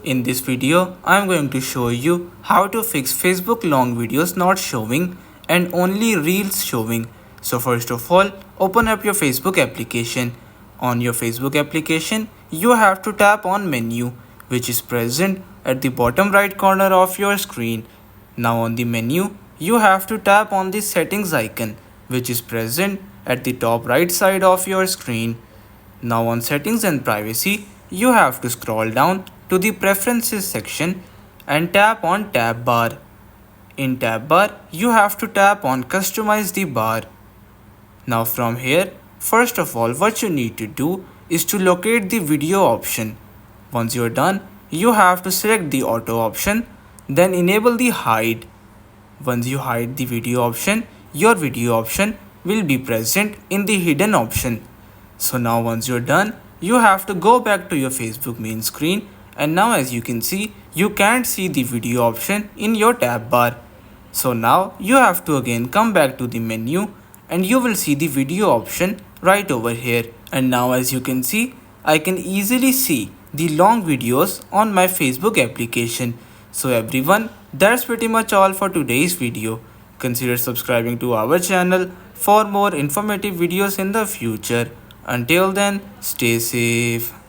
In this video, I am going to show you how to fix Facebook long videos not showing and only reels showing. So first of all, open up your Facebook application. On your Facebook application, you have to tap on menu, which is present at the bottom right corner of your screen. Now on the menu, you have to tap on the settings icon, which is present at the top right side of your screen. Now on settings and privacy, you have to scroll down to the preferences section and tap on tab bar. In tab bar, you have to tap on customize the bar. Now from here, first of all what you need to do is to locate the video option. Once you're done, you have to select the auto option, then enable the hide. Once you hide the video option, your video option will be present in the hidden option. So now once you're done, you have to go back to your Facebook main screen, and now as you can see, you can't see the video option in your tab bar. So now you have to again come back to the menu and you will see the video option right over here. And now as you can see, I can easily see the long videos on my Facebook application. So everyone, that's pretty much all for today's video. Consider subscribing to our channel for more informative videos in the future. Until then, stay safe.